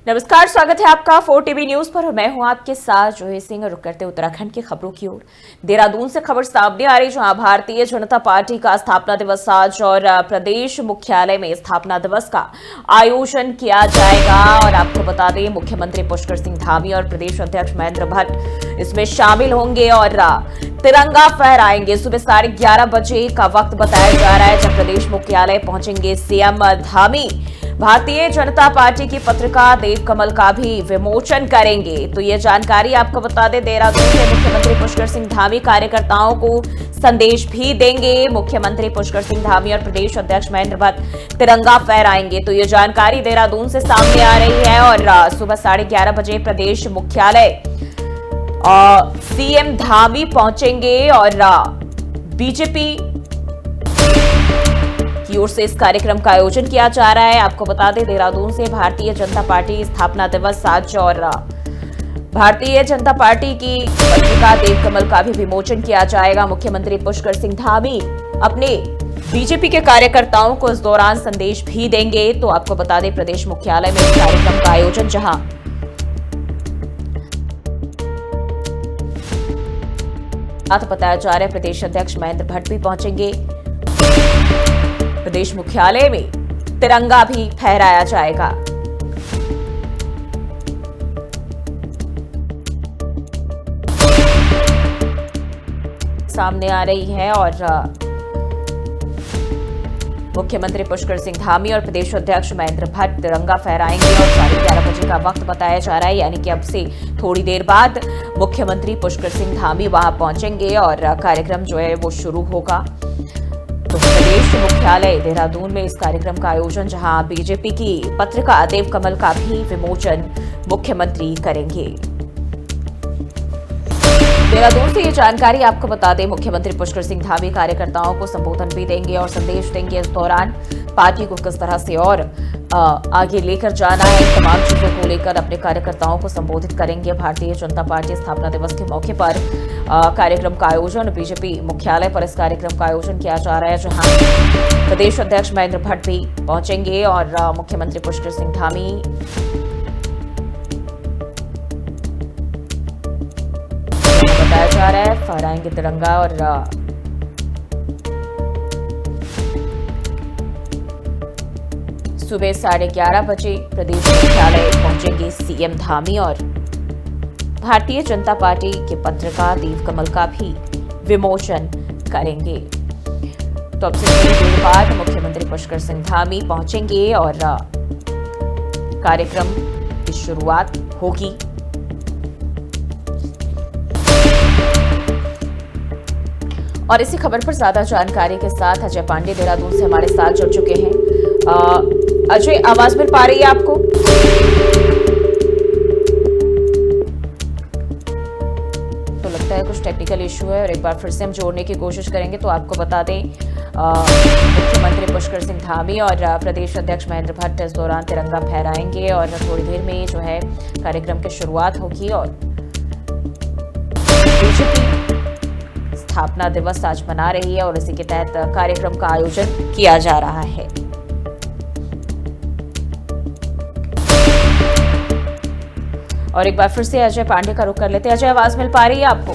नमस्कार, स्वागत है आपका 4 टीवी न्यूज पर और मैं हूं आपके साथ जोही सिंह। रुक करते उत्तराखंड की खबरों की ओर। देहरादून से खबर सामने आ रही, जहां भारतीय जनता पार्टी का स्थापना दिवस आज और प्रदेश मुख्यालय में स्थापना दिवस का आयोजन किया जाएगा। और आपको बता दें, मुख्यमंत्री पुष्कर सिंह धामी और प्रदेश अध्यक्ष महेंद्र भट्ट इसमें शामिल होंगे और तिरंगा फहराएंगे। सुबह 11:30 बजे का वक्त बताया जा रहा है जब प्रदेश मुख्यालय पहुंचेंगे सीएम धामी। भारतीय जनता पार्टी की पत्रिका देव कमल का भी विमोचन करेंगे। तो ये जानकारी आपको बता दें, देहरादून से मुख्यमंत्री पुष्कर सिंह धामी कार्यकर्ताओं को संदेश भी देंगे। मुख्यमंत्री पुष्कर सिंह धामी और प्रदेश अध्यक्ष महेंद्र भट्ट तिरंगा फहराएंगे। तो ये जानकारी देहरादून से सामने आ रही है और सुबह 11:30 बजे प्रदेश मुख्यालय सीएम धामी पहुंचेंगे और बीजेपी की ओर से इस कार्यक्रम का आयोजन किया जा रहा है। आपको बता दें, देहरादून से भारतीय जनता पार्टी स्थापना दिवस आज और भारतीय जनता पार्टी की पत्रिका देव कमल का भी विमोचन किया जाएगा। मुख्यमंत्री पुष्कर सिंह धामी अपने बीजेपी के कार्यकर्ताओं को इस दौरान संदेश भी देंगे। तो आपको बता दें, प्रदेश मुख्यालय में इस कार्यक्रम का आयोजन जहां बताया जा रहा है प्रदेश अध्यक्ष महेंद्र भट्ट भी पहुंचेंगे। प्रदेश मुख्यालय में तिरंगा भी फहराया जाएगा। सामने आ रही है और मुख्यमंत्री पुष्कर सिंह धामी और प्रदेश अध्यक्ष महेंद्र भट्ट तिरंगा फहराएंगे और 11:30 बजे का वक्त बताया जा रहा है, यानी कि अब से थोड़ी देर बाद मुख्यमंत्री पुष्कर सिंह धामी वहां पहुंचेंगे और कार्यक्रम जो है वो शुरू होगा। तो प्रदेश मुख्यालय देहरादून में इस कार्यक्रम का आयोजन, जहां बीजेपी की पत्रिका देव कमल का भी विमोचन मुख्यमंत्री करेंगे। देहरादून से ये जानकारी आपको बता दें, मुख्यमंत्री पुष्कर सिंह धामी कार्यकर्ताओं को संबोधन भी देंगे और संदेश देंगे। इस दौरान पार्टी को किस तरह से और आगे लेकर जाना है, तमाम चीजों को लेकर अपने कार्यकर्ताओं को संबोधित करेंगे। भारतीय जनता पार्टी स्थापना दिवस के मौके पर कार्यक्रम का आयोजन बीजेपी मुख्यालय पर इस कार्यक्रम का आयोजन किया जा रहा है, जहां प्रदेश अध्यक्ष महेंद्र भट्ट भी पहुंचेंगे और मुख्यमंत्री पुष्कर सिंह धामी बताया जा रहा है फहराएंगे तिरंगा। और सुबह 11:30 बजे प्रदेश मुख्यालय पहुंचेंगे सीएम धामी और भारतीय जनता पार्टी के पत्रिका देव कमल का भी विमोचन करेंगे। तो अब से थोड़ी देर बाद मुख्यमंत्री पुष्कर सिंह धामी पहुंचेंगे और कार्यक्रम की शुरुआत होगी। और इसी खबर पर ज्यादा जानकारी के साथ अजय पांडे देहरादून से हमारे साथ जुड़ चुके हैं। अजय, आवाज मिल पा रही है आपको? तो लगता है कुछ टेक्निकल इशू है और एक बार फिर से हम जोड़ने की कोशिश करेंगे। तो आपको बता दें, मुख्यमंत्री पुष्कर सिंह धामी और प्रदेश अध्यक्ष महेंद्र भट्ट इस दौरान तिरंगा फहराएंगे और थोड़ी देर में जो है कार्यक्रम की शुरुआत होगी। और बीजेपी स्थापना दिवस आज मना रही है और इसी के तहत कार्यक्रम का आयोजन किया जा रहा है। और एक बार फिर से अजय पांडे का रुख कर लेते हैं। अजय, आवाज मिल पा रही है आपको?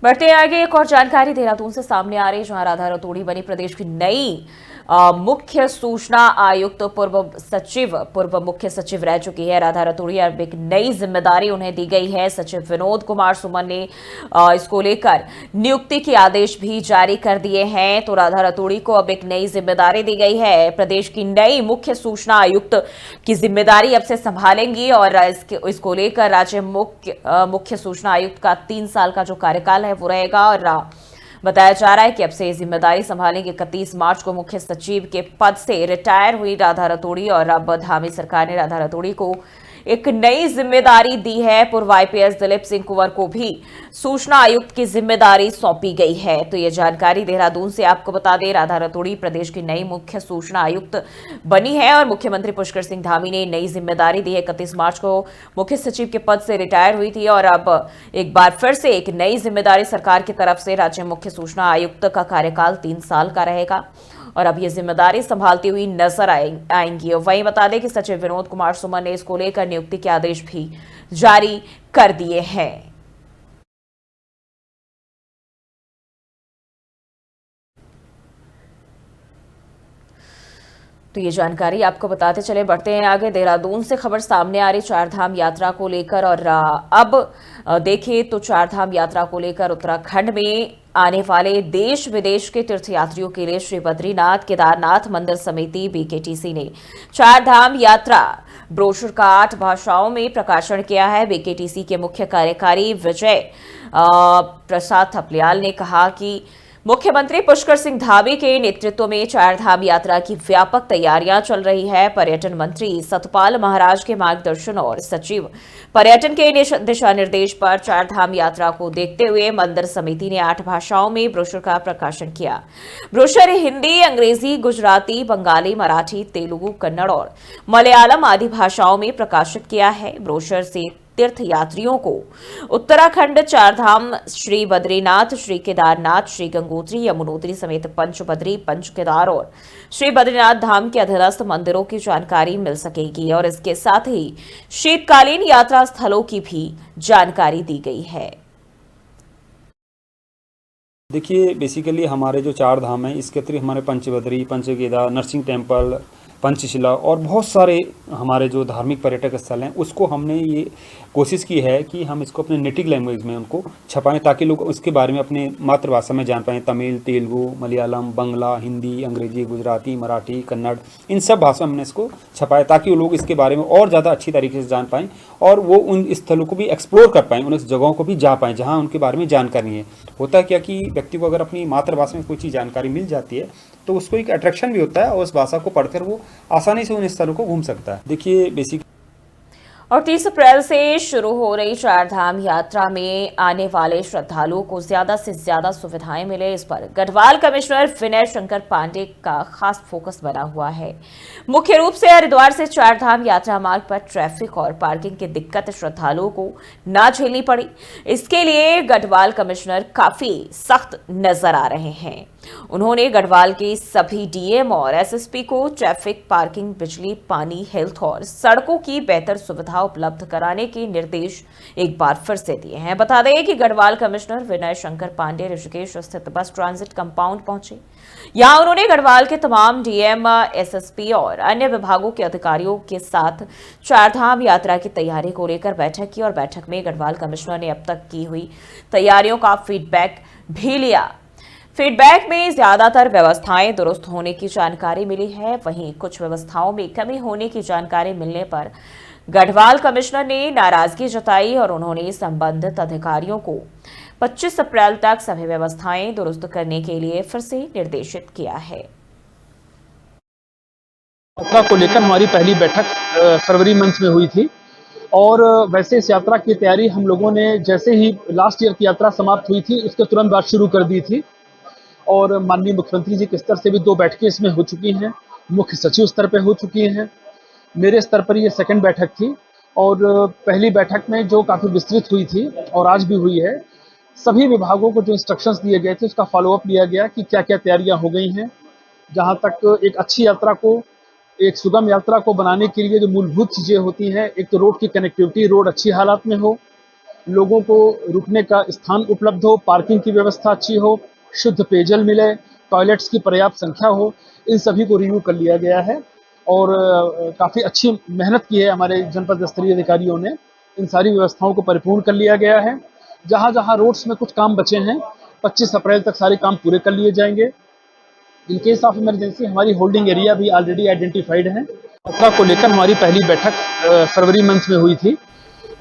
बढ़ते आगे, एक और जानकारी देहरादून से सामने आ रही है, जहां राधा रतोड़ी बनी प्रदेश की नई मुख्य सूचना आयुक्त। पूर्व मुख्य सचिव रह चुकी है राधा रतोड़ी। अब एक नई जिम्मेदारी उन्हें दी गई है। सचिव विनोद कुमार सुमन ने इसको लेकर नियुक्ति के आदेश भी जारी कर दिए हैं। तो राधा रतोड़ी को अब एक नई जिम्मेदारी दी गई है। प्रदेश की नई मुख्य सूचना आयुक्त की जिम्मेदारी अब से संभालेंगी और इसको लेकर राज्य मुख्य सूचना आयुक्त का 3 साल का जो कार्यकाल है वो रहेगा। और बताया जा रहा है कि अब से जिम्मेदारी संभालेंगे। 31 मार्च को मुख्य सचिव के पद से रिटायर हुई राधा रतोड़ी और अब धामी सरकार ने राधा रतोड़ी को एक नई जिम्मेदारी दी है। पूर्व आईपीएस दिलीप सिंह कुंवर को भी सूचना आयुक्त की जिम्मेदारी सौंपी गई है। तो ये जानकारी देहरादून से आपको बता दें, राधा रतूड़ी प्रदेश की नई मुख्य सूचना आयुक्त बनी है और मुख्यमंत्री पुष्कर सिंह धामी ने नई जिम्मेदारी दी है। 31 मार्च को मुख्य सचिव के पद से रिटायर हुई थी और अब एक बार फिर से एक नई जिम्मेदारी सरकार की तरफ से। राज्य मुख्य सूचना आयुक्त का कार्यकाल 3 साल का रहेगा और अब ये जिम्मेदारी संभालती हुई नजर आएंगी। और वहीं बता दें कि सचिव विनोद कुमार सुमन ने इसको लेकर नियुक्ति के आदेश भी जारी कर दिए हैं। तो ये जानकारी आपको बताते चले, बढ़ते हैं आगे। देहरादून से खबर सामने आ रही चारधाम यात्रा को लेकर और अब देखें तो चारधाम यात्रा को लेकर उत्तराखंड में आने वाले देश विदेश के तीर्थयात्रियों के लिए श्री बद्रीनाथ केदारनाथ मंदिर समिति बीकेटीसी ने चारधाम यात्रा ब्रोशर का 8 भाषाओं में प्रकाशन किया है। बीकेटीसी के मुख्य कार्यकारी विजय प्रसाद थपलियाल ने कहा कि मुख्यमंत्री पुष्कर सिंह धामी के नेतृत्व में चारधाम यात्रा की व्यापक तैयारियां चल रही है। पर्यटन मंत्री सतपाल महाराज के मार्गदर्शन और सचिव पर्यटन के दिशा निर्देश पर चारधाम यात्रा को देखते हुए मंदिर समिति ने 8 भाषाओं में ब्रोशर का प्रकाशन किया। ब्रोशर हिंदी, अंग्रेजी, गुजराती, बंगाली, मराठी, तेलुगु, कन्नड़ और मलयालम आदि भाषाओं में प्रकाशित किया है। ब्रोशर से तीर्थयात्रियों को उत्तराखंड चारधाम, श्री बद्रीनाथ, श्री केदारनाथ, श्री गंगोत्री, यमुनोत्री समेत पंचबद्री, पंचकेदार और श्री बद्रीनाथ धाम के अधीनस्थ मंदिरों की जानकारी मिल सकेगी और इसके साथ ही शीतकालीन यात्रा स्थलों की भी जानकारी दी गई है। देखिए, बेसिकली हमारे जो 4 धाम हैं, इसके अतिरिक्त हमारे पंचबद्री, पंचकेदार, नरसिंह टेम्पल, पंचशिला और बहुत सारे हमारे जो धार्मिक पर्यटक स्थल हैं, उसको हमने ये कोशिश की है कि हम इसको अपने नेटिव लैंग्वेज में उनको छपाएं ताकि लोग उसके बारे में अपने मातृभाषा में जान पाएं। तमिल, तेलुगु, मलयालम, बंगला, हिंदी, अंग्रेजी, गुजराती, मराठी, कन्नड़, इन सब भाषा में हमने इसको छपाया ताकि वो लोग इसके बारे में और ज़्यादा अच्छी तरीके से जान पाएँ और वो उन स्थलों को भी एक्सप्लोर कर पाएँ, उन जगहों को भी जा पाएँ जहाँ उनके बारे में जानकारी है। होता है क्या कि व्यक्ति को अगर अपनी मातृभाषा में कोई चीज़ जानकारी मिल जाती है तो उसको एक अट्रैक्शन भी होता है और उस भाषा को पढ़कर वो आसानी से उन स्थलों को घूम सकता है। देखिए, बेसिक और 30 अप्रैल से शुरू हो रही चारधाम यात्रा में आने वाले श्रद्धालुओं को ज्यादा से ज्यादा सुविधाएं मिले, इस पर गढ़वाल कमिश्नर विनय शंकर पांडे का खास फोकस बना हुआ है। मुख्य रूप से हरिद्वार से चारधाम यात्रा मार्ग पर ट्रैफिक और पार्किंग की दिक्कत श्रद्धालुओं को ना झेलनी पड़ी, इसके लिए गढ़वाल कमिश्नर काफी सख्त नजर आ रहे हैं। उन्होंने गढ़वाल के सभी डीएम और एसएसपी को ट्रैफिक, पार्किंग, बिजली, पानी, हेल्थ और सड़कों की बेहतर सुविधा उपलब्ध कराने के निर्देश एक बार फिर से दिए हैं। बता दें कि गढ़वाल कमिश्नर विनय शंकर पांडे ऋषिकेश स्थित बस ट्रांजिट कंपाउंड पहुंचे। यहां उन्होंने गढ़वाल के तमाम डीएम, एसएसपी और अन्य विभागों के अधिकारियों के साथ चारधाम यात्रा की तैयारी को लेकर बैठक की और बैठक में गढ़वाल कमिश्नर ने अब तक की हुई तैयारियों का फीडबैक भी लिया। फीडबैक में ज्यादातर व्यवस्थाएं दुरुस्त होने की जानकारी मिली है, वहीं कुछ व्यवस्थाओं में कमी होने की जानकारी मिलने पर गढ़वाल कमिश्नर ने नाराजगी जताई और उन्होंने संबंधित अधिकारियों को 25 अप्रैल तक सभी व्यवस्थाएं दुरुस्त करने के लिए फिर से निर्देशित किया है। यात्रा को लेकर हमारी पहली बैठक फरवरी मंथ में हुई थी और वैसे इस यात्रा की तैयारी हम लोगों ने जैसे ही लास्ट ईयर की यात्रा समाप्त हुई थी उसके तुरंत बाद शुरू कर दी थी और माननीय मुख्यमंत्री जी के स्तर से भी 2 बैठकें इसमें हो चुकी हैं, मुख्य सचिव स्तर पे हो चुकी हैं। मेरे स्तर पर ये सेकंड बैठक थी और पहली बैठक में जो काफ़ी विस्तृत हुई थी और आज भी हुई है, सभी विभागों को जो इंस्ट्रक्शंस दिए गए थे उसका फॉलोअप लिया गया कि क्या क्या तैयारियां हो गई हैं। जहां तक एक अच्छी यात्रा को, एक सुगम यात्रा को बनाने के लिए जो मूलभूत चीज़ें होती हैं, एक तो रोड की कनेक्टिविटी, रोड अच्छी हालात में हो, लोगों को रुकने का स्थान उपलब्ध हो, पार्किंग की व्यवस्था अच्छी हो, शुद्ध पेयजल मिले, टॉयलेट्स की पर्याप्त संख्या हो, इन सभी को रिव्यू कर लिया गया है और काफ़ी अच्छी मेहनत की है हमारे जनपद स्तरीय अधिकारियों ने। इन सारी व्यवस्थाओं को परिपूर्ण कर लिया गया है। जहां जहां रोड्स में कुछ काम बचे हैं, 25 अप्रैल तक सारे काम पूरे कर लिए जाएंगे। इन केस ऑफ इमरजेंसी हमारी होल्डिंग एरिया भी ऑलरेडी आइडेंटिफाइड है। यात्रा को लेकर हमारी पहली बैठक फरवरी मंथ में हुई थी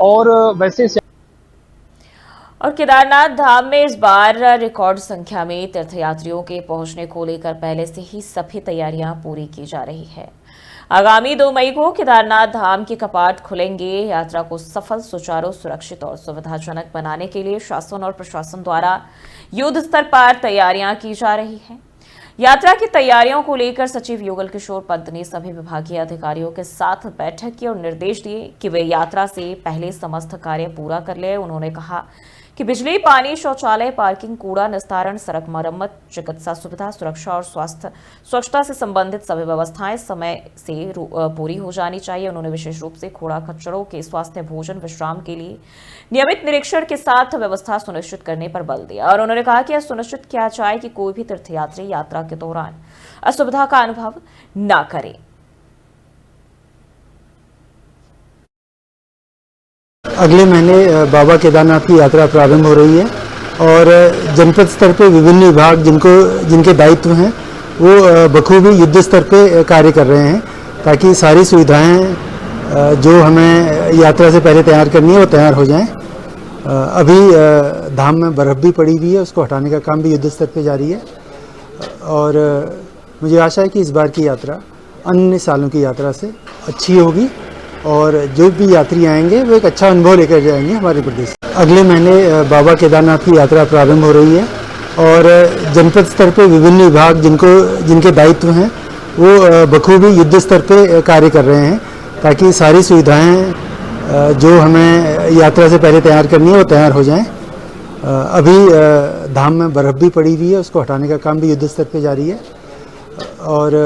और वैसे और केदारनाथ धाम में इस बार रिकॉर्ड संख्या में तीर्थयात्रियों के पहुंचने को लेकर पहले से ही सभी तैयारियां पूरी की जा रही है। आगामी 2 मई को केदारनाथ धाम के कपाट खुलेंगे। यात्रा को सफल, सुचारू, सुरक्षित और सुविधाजनक बनाने के लिए शासन और प्रशासन द्वारा युद्ध स्तर पर तैयारियां की जा रही हैं। यात्रा की तैयारियों को लेकर सचिव युगल किशोर पंत ने सभी विभागीय अधिकारियों के साथ बैठक की और निर्देश दिए कि वे यात्रा से पहले समस्त कार्य पूरा कर लें। उन्होंने कहा कि बिजली, पानी, शौचालय, पार्किंग, कूड़ा निस्तारण, सड़क मरम्मत, चिकित्सा सुविधा, सुरक्षा और स्वच्छता से संबंधित सभी व्यवस्थाएं समय से पूरी हो जानी चाहिए। उन्होंने विशेष रूप से कूड़ा खच्चरों के स्वास्थ्य, भोजन, विश्राम के लिए नियमित निरीक्षण के साथ व्यवस्था सुनिश्चित करने पर बल दिया और उन्होंने कहा कि यह सुनिश्चित किया जाए कि कोई भी तीर्थयात्री यात्रा के दौरान असुविधा का अनुभव न करे। अगले महीने बाबा केदारनाथ की यात्रा प्रारंभ हो रही है और जनपद स्तर पे विभिन्न विभाग जिनके दायित्व हैं वो बखूबी युद्ध स्तर पे कार्य कर रहे हैं ताकि सारी सुविधाएं जो हमें यात्रा से पहले तैयार करनी है वो तैयार हो जाएं। अभी धाम में बर्फ़ भी पड़ी हुई है, उसको हटाने का काम भी युद्ध स्तर पे जारी है और मुझे आशा है कि इस बार की यात्रा अन्य सालों की यात्रा से अच्छी होगी और जो भी यात्री आएंगे वो एक अच्छा अनुभव लेकर जाएंगे हमारे प्रदेश से। अगले महीने बाबा केदारनाथ की यात्रा प्रारंभ हो रही है और जनपद स्तर पे विभिन्न विभाग जिनके दायित्व हैं वो बखूबी युद्ध स्तर पे कार्य कर रहे हैं ताकि सारी सुविधाएं जो हमें यात्रा से पहले तैयार करनी है वो तैयार हो जाएं। अभी धाम में बर्फ़ भी पड़ी हुई है, उसको हटाने का काम भी युद्ध स्तर पे जारी है और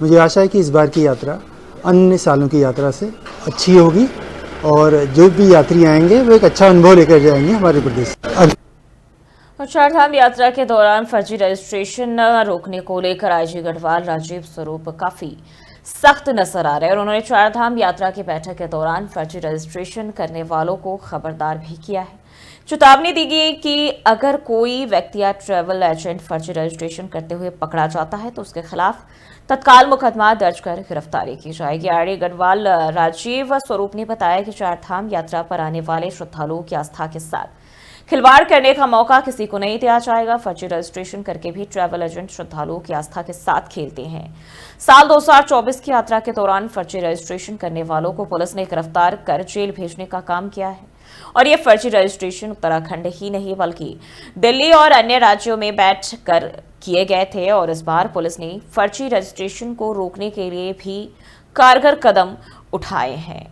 मुझे आशा है कि इस बार की यात्रा अन्य सालों की यात्रा से अच्छी होगी और जो भी यात्री आएंगे वो एक अच्छा अनुभव लेकर जाएंगे हमारे प्रदेश से। चारधाम यात्रा के दौरान फर्जी रजिस्ट्रेशन रोकने को लेकर आईजी गढ़वाल राजीव स्वरूप काफी सख्त नजर आ रहे हैं और उन्होंने चारधाम यात्रा की बैठक के दौरान फर्जी रजिस्ट्रेशन करने वालों को खबरदार भी किया है। चेतावनी दी गई कि अगर कोई व्यक्ति या ट्रैवल एजेंट फर्जी रजिस्ट्रेशन करते हुए पकड़ा जाता है तो उसके खिलाफ तत्काल मुकदमा दर्ज कर गिरफ्तारी की जाएगी। आईजी गढ़वाल राजीव स्वरूप ने बताया कि चारधाम यात्रा पर आने वाले श्रद्धालुओं की आस्था के साथ खिलवाड़ करने का मौका किसी को नहीं दिया जाएगा। फर्जी रजिस्ट्रेशन करके भी ट्रैवल एजेंट श्रद्धालुओं की आस्था के साथ खेलते हैं। साल 2024 की यात्रा के दौरान फर्जी रजिस्ट्रेशन करने वालों को पुलिस ने गिरफ्तार कर जेल भेजने का काम किया है और ये फर्जी रजिस्ट्रेशन उत्तराखंड ही नहीं बल्कि दिल्ली और अन्य राज्यों में बैठ कर किए गए थे और इस बार पुलिस ने फर्जी रजिस्ट्रेशन को रोकने के लिए भी कारगर कदम उठाए हैं।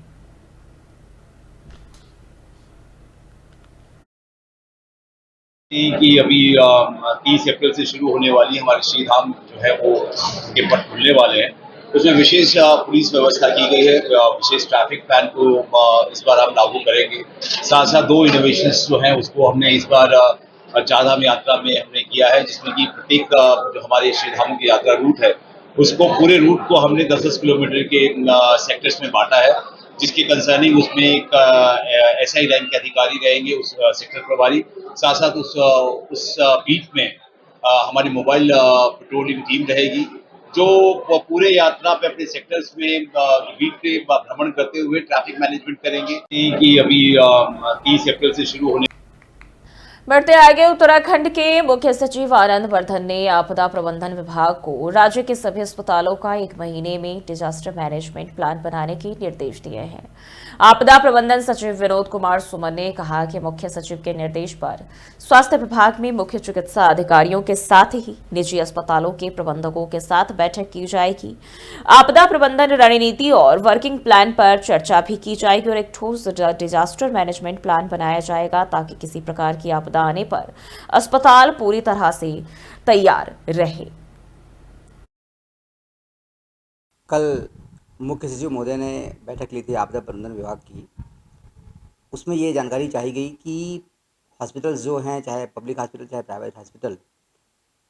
कि अभी 30 अप्रैल से शुरू होने वाली हमारे श्रीधाम जो है वो के पट खुलने वाले हैं। उसमें विशेष पुलिस व्यवस्था की गई है। विशेष ट्रैफिक प्लान को इस बार हम लागू करेंगे। साथ साथ 2 इनोवेशंस जो हैं उसको हमने इस बार चारधाम यात्रा में हमने किया है, जिसमें कि प्रत्येक जो हमारे श्रीधाम की यात्रा रूट है उसको पूरे रूट को हमने 10-10 किलोमीटर के सेक्टर्स में बांटा है, जिसके कंसर्निंग उसमें एक SI रैंक के अधिकारी रहेंगे, उस सेक्टर प्रभारी। साथ साथ उस बीट में हमारी मोबाइल पेट्रोलिंग टीम रहेगी जो पूरे यात्रा पे अपने सेक्टर्स में बीट पे भ्रमण करते हुए ट्रैफिक मैनेजमेंट करेंगे। कि अभी 30 अप्रैल से शुरू होने बढ़ते आगे उत्तराखंड के मुख्य सचिव आनंद वर्धन ने आपदा प्रबंधन विभाग को राज्य के सभी अस्पतालों का 1 महीने में डिजास्टर मैनेजमेंट प्लान बनाने के निर्देश दिए हैं। आपदा प्रबंधन सचिव विनोद कुमार सुमन ने कहा कि मुख्य सचिव के निर्देश पर स्वास्थ्य विभाग में मुख्य चिकित्सा अधिकारियों के साथ ही निजी अस्पतालों के प्रबंधकों के साथ बैठक की जाएगी। आपदा प्रबंधन रणनीति और वर्किंग प्लान पर चर्चा भी की जाएगी और एक ठोस डिजास्टर मैनेजमेंट प्लान बनाया जाएगा ताकि किसी प्रकार की आपदा आने पर अस्पताल पूरी तरह से तैयार रहे। कल मुख्य सचिव महोदय ने बैठक ली थी आपदा प्रबंधन विभाग की। उसमें ये जानकारी चाहिए गई कि हॉस्पिटल्स जो हैं, चाहे पब्लिक हॉस्पिटल चाहे प्राइवेट हॉस्पिटल,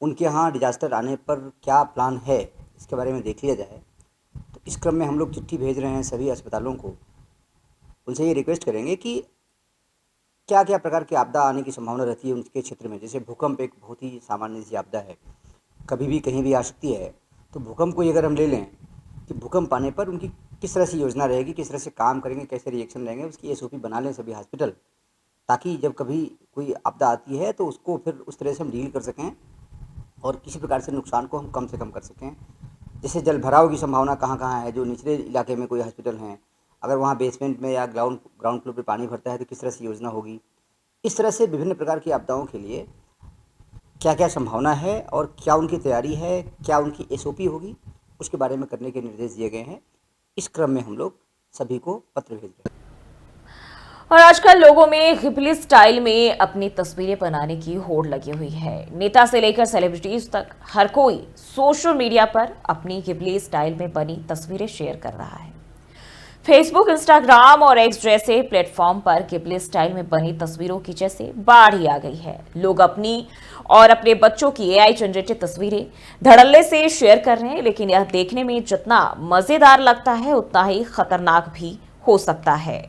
उनके यहाँ डिजास्टर आने पर क्या प्लान है इसके बारे में देख लिया जाए। तो इस क्रम में हम लोग चिट्ठी भेज रहे हैं सभी अस्पतालों को। उनसे ये रिक्वेस्ट करेंगे कि क्या क्या प्रकार की आपदा आने की संभावना रहती है उनके क्षेत्र में। जैसे भूकंप एक बहुत ही सामान्य सी आपदा है, कभी भी कहीं भी आ सकती है। तो भूकंप को अगर हम ले लें कि भूकंप आने पर उनकी किस तरह से योजना रहेगी, किस तरह से काम करेंगे, कैसे रिएक्शन रहेंगे, उसकी SOP बना लें सभी हॉस्पिटल, ताकि जब कभी कोई आपदा आती है तो उसको फिर उस तरह से हम डील कर सकें और किसी प्रकार से नुकसान को हम कम से कम कर सकें। जैसे जल भराव की संभावना कहाँ कहाँ है, जो निचले इलाके में कोई हॉस्पिटल हैं, अगर वहाँ बेसमेंट में या ग्राउंड फ्लोर पे पानी भरता है तो किस तरह से योजना होगी। इस तरह से विभिन्न प्रकार की आपदाओं के लिए क्या क्या संभावना है और क्या उनकी तैयारी है, क्या उनकी SOP होगी, उसके बारे में करने के निर्देश दिए गए हैं। इस क्रम में हम लोग सभी को पत्र भेज रहे हैं। और आजकल लोगों में घिबली स्टाइल में अपनी तस्वीरें बनाने की होड़ लगी हुई है। नेता से लेकर सेलिब्रिटीज तक हर कोई सोशल मीडिया पर अपनी घिबली स्टाइल में बनी तस्वीरें शेयर कर रहा है। फेसबुक, इंस्टाग्राम और एक्स जैसे प्लेटफॉर्म पर घिबली स्टाइल में बनी तस्वीरों की जैसे बाढ़ ही आ गई है। लोग अपनी और अपने बच्चों की AI जनरेटेड तस्वीरें धड़ल्ले से शेयर कर रहे हैं, लेकिन यह देखने में जितना मजेदार लगता है उतना ही खतरनाक भी हो सकता है।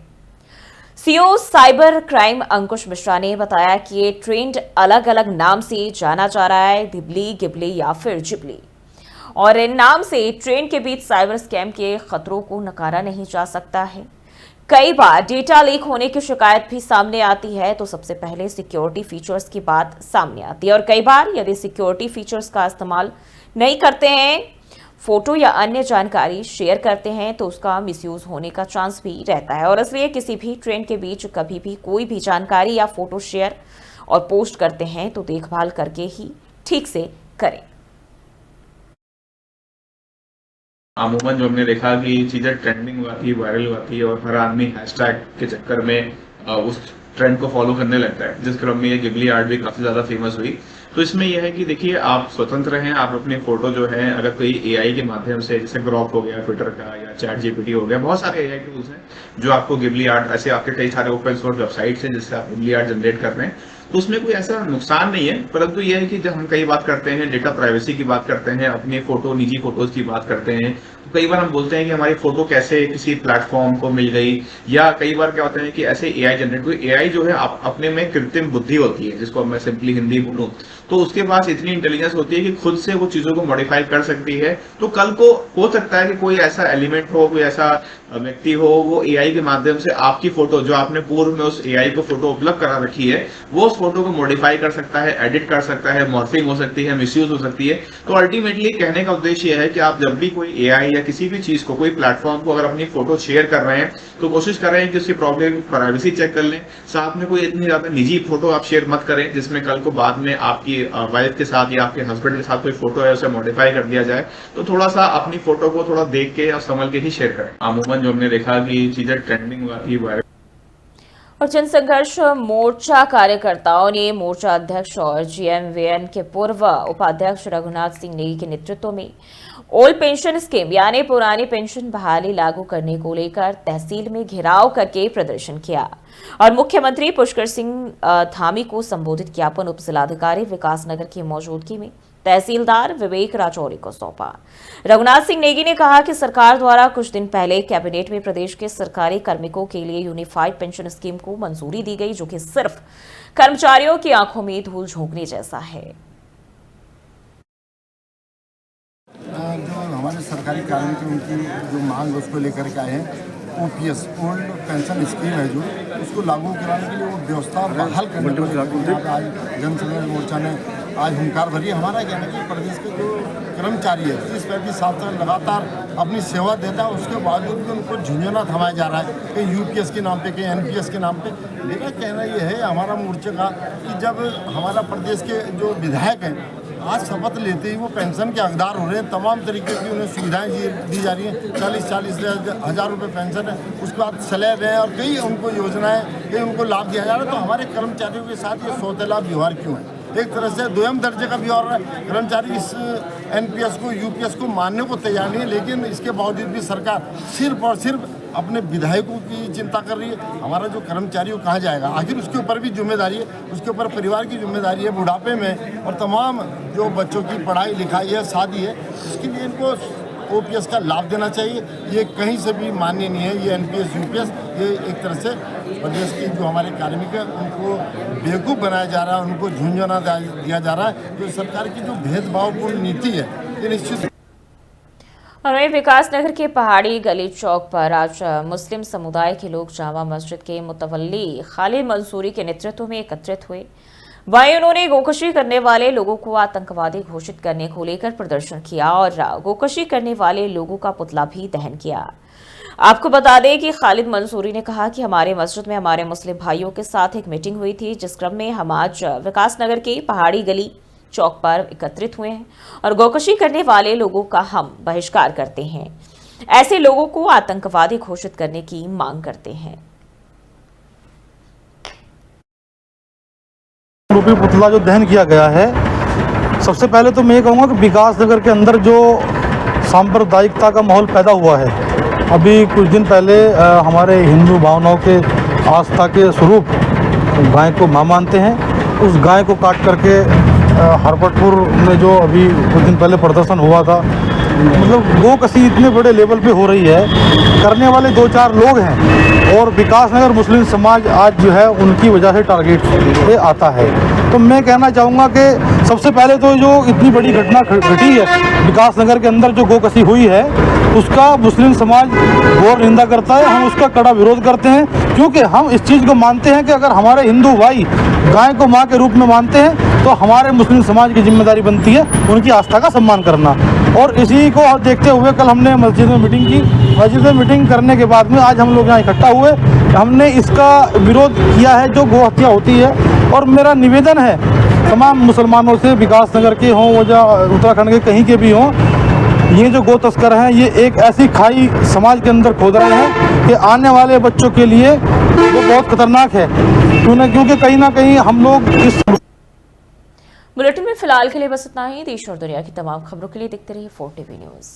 सीईओ साइबर क्राइम अंकुश मिश्रा ने बताया कि ये ट्रेंड अलग अलग नाम से जाना जा रहा है, धिबली, गिबली या फिर जिबली, और इन नाम से ट्रेंड के बीच साइबर स्कैम के खतरों को नकारा नहीं जा सकता है। कई बार डेटा लीक होने की शिकायत भी सामने आती है, तो सबसे पहले सिक्योरिटी फीचर्स की बात सामने आती है, और कई बार यदि सिक्योरिटी फीचर्स का इस्तेमाल नहीं करते हैं, फोटो या अन्य जानकारी शेयर करते हैं, तो उसका मिसयूज होने का चांस भी रहता है। और इसलिए किसी भी ट्रेंड के बीच कभी भी कोई भी जानकारी या फोटो शेयर और पोस्ट करते हैं तो देखभाल करके ही ठीक से करें। अमूमन जो हमने देखा कि चीज़ें ट्रेंडिंग हुआ थी, वायरल हुआ थी और हर आदमी हैशटैग के चक्कर में उस ट्रेंड को फॉलो करने लगता है, जिस क्रम में ये गिबली आर्ट भी काफ़ी ज़्यादा फेमस हुई। तो इसमें यह है कि देखिए, आप स्वतंत्र हैं, आप अपनी फोटो जो है अगर कोई AI के माध्यम से, जैसे ग्रॉक हो गया ट्विटर का या ChatGPT हो गया, बहुत सारे AI टूल्स हैं जो आपको गिबली आर्ट, ऐसे आपके कई सारे ओपन सोर्स वेबसाइट्स हैं जिससे आप गिबली आर्ट जनरेट कर रहे हैं, तो उसमें कोई ऐसा नुकसान नहीं है। परंतु यह है कि जब हम कई बात करते हैं, डेटा प्राइवेसी की बात करते हैं, अपने फोटो, निजी फोटोज की बात करते हैं, तो कई बार हम बोलते हैं कि हमारी फोटो कैसे किसी प्लेटफॉर्म को मिल गई, या कई बार क्या होता है कि ऐसे AI जनरेट हुई। AI जो है अपने में कृत्रिम बुद्धि होती है, जिसको मैं सिंपली हिंदी बोलूं, तो उसके पास इतनी इंटेलिजेंस होती है कि खुद से वो चीजों को मॉडिफाई कर सकती है। तो कल को हो सकता है कि कोई ऐसा एलिमेंट हो, कोई ऐसा व्यक्ति हो, वो AI के माध्यम से आपकी फोटो, जो आपने पूर्व में उस AI को फोटो उपलब्ध करा रखी है, वो उस फोटो को मॉडिफाई कर सकता है, एडिट कर सकता है, मॉर्फिंग हो सकती है, मिसयूज हो सकती है। तो अल्टीमेटली कहने का उद्देश्य यह है कि आप जब भी कोई AI या किसी भी चीज को, कोई प्लेटफॉर्म को अगर अपनी फोटो शेयर कर रहे हैं, तो कोशिश कर रहे हैं कि उसकी प्रॉब्लम प्राइवेसी चेक कर लें। साथ में कोई इतनी ज्यादा निजी फोटो आप शेयर मत करें जिसमें कल को बाद में आपकी वाइफ के साथ या आपके हस्बैंड के साथ कोई फोटो है उसे मॉडिफाई कर दिया जाए। तो थोड़ा सा अपनी फोटो को थोड़ा देख के और संभल के ही शेयर करें। अमूमन जो हमने देखा कि चीजें ट्रेंडिंग हुआ थी, वायरल। और जन संघर्ष मोर्चा कार्यकर्ताओं ने मोर्चा अध्यक्ष और GMVN के पूर्व उपाध्यक्ष रघुनाथ सिंह नेगी के नेतृत्व में ओल्ड पेंशन स्कीम यानी पुरानी पेंशन बहाली लागू करने को लेकर तहसील में घेराव करके प्रदर्शन किया और मुख्यमंत्री पुष्कर सिंह धामी को संबोधित ज्ञापन उप जिलाधिकारी विकासनगर की मौजूदगी में तहसीलदार विवेक राजौरी को सौंपा। रघुनाथ सिंह नेगी ने कहा कि सरकार द्वारा कुछ दिन पहले कैबिनेट में प्रदेश के सरकारी कार्मिकों के लिए यूनिफाइड पेंशन स्कीम को मंजूरी दी गई, जो कि सिर्फ कर्मचारियों की आंखों में धूल झोंकने जैसा है। जो हमारे सरकारी कार्मिक उनकी जो मांग उसको लेकर के आए हैं, OPS ओल्ड पेंशन स्कीम है जो, उसको लागू कराने के लिए वो व्यवस्था बहाल करने के लिए आज जनसंघर्ष मोर्चा ने आज हुंकार भरी। हमारा कहना है कि प्रदेश के जो कर्मचारी है 30-35 साल तक लगातार अपनी सेवा देता है, उसके बावजूद भी उनको झुंझुना थमाया जा रहा है, कहीं UPS के नाम पे, कहीं NPS के नाम पे। मेरा कहना यह है हमारा मोर्चे का कि जब हमारा प्रदेश के जो विधायक हैं आज शपथ लेते ही वो पेंशन के हकदार हो रहे हैं, तमाम तरीके की उन्हें सुविधाएं दी जा रही हैं, 40-40 हज़ार रुपये पेंशन है, उसके बाद स्लैब है और कई उनको योजनाएं, कई उनको लाभ दिया जा रहा है। तो हमारे कर्मचारियों के साथ ये सौतेला व्यवहार क्यों है? एक तरह से दोयम दर्जे का व्यवहार है। कर्मचारी इस NPS को, UPS को मानने को तैयार नहीं है, लेकिन इसके बावजूद भी सरकार सिर्फ और सिर्फ अपने विधायकों की चिंता कर रही है। हमारा जो कर्मचारी वो कहाँ जाएगा? आखिर उसके ऊपर भी जिम्मेदारी है, उसके ऊपर परिवार की जिम्मेदारी है, बुढ़ापे में और तमाम जो बच्चों की पढ़ाई लिखाई है, शादी है, उसके लिए इनको OPS का लाभ देना चाहिए। ये कहीं से भी मान्य नहीं है। ये NPS UPS ये एक तरह से प्रदेश के जो हमारे कार्मिक हैं उनको बेवकूफ़ बनाया जा रहा है, उनको झुंझुना दिया जा रहा है। तो सरकार की जो भेदभावपूर्ण नीति है ये निश्चित। और वहीं विकासनगर के पहाड़ी गली चौक पर आज मुस्लिम समुदाय के लोग जामा मस्जिद के मुतवल्ली खालिद मंसूरी के नेतृत्व में एकत्रित हुए। वहीं उन्होंने गोकशी करने वाले लोगों को आतंकवादी घोषित करने को लेकर प्रदर्शन किया और गोकशी करने वाले लोगों का पुतला भी दहन किया। आपको बता दें कि खालिद मंसूरी ने कहा कि हमारे मस्जिद में हमारे मुस्लिम भाइयों के साथ एक मीटिंग हुई थी, जिस क्रम में हम आज विकास नगर के पहाड़ी गली चौक पर एकत्रित हुए हैं और गोकशी करने वाले लोगों का हम बहिष्कार करते हैं। ऐसे लोगों को आतंकवादी घोषित करने की मांग करते हैं। रूपी पुतला जो दहन किया गया है, सबसे पहले तो मैं ये कहूँगा कि विकास नगर के अंदर जो सांप्रदायिकता का माहौल पैदा हुआ है, अभी कुछ दिन पहले हमारे हिंदू भावनाओं के आस्था के स्वरूप गाय को मां मानते हैं, उस गाय को काट करके हरपटपुर में जो अभी कुछ दिन पहले प्रदर्शन हुआ था, मतलब गोकशी इतने बड़े लेवल पे हो रही है, करने वाले 2-4 लोग हैं और विकास नगर मुस्लिम समाज आज जो है उनकी वजह से टारगेट पे आता है। तो मैं कहना चाहूँगा कि सबसे पहले तो जो इतनी बड़ी घटना घटी है विकास नगर के अंदर जो गोकशी हुई है, उसका मुस्लिम समाज घोर निंदा करता है। हम उसका कड़ा विरोध करते हैं, क्योंकि हम इस चीज़ को मानते हैं कि अगर हमारे हिंदू भाई गाय को माँ के रूप में मानते हैं तो हमारे मुस्लिम समाज की जिम्मेदारी बनती है उनकी आस्था का सम्मान करना। और इसी को देखते हुए कल हमने मस्जिद में मीटिंग की। मस्जिद में मीटिंग करने के बाद में आज हम लोग यहाँ इकट्ठा हुए, हमने इसका विरोध किया है जो गौ हत्या होती है। और मेरा निवेदन है तमाम मुसलमानों से, विकास नगर के हों या उत्तराखंड के कहीं के भी हों, ये जो गौ तस्कर हैं ये एक ऐसी खाई समाज के अंदर खोद रहे हैं कि आने वाले बच्चों के लिए वो बहुत खतरनाक है। क्योंकि कहीं ना कहीं हम लोग इस बुलेटिन में फिलहाल के लिए बस इतना ही। देश और दुनिया की तमाम खबरों के लिए देखते रहिए 4TV न्यूज़।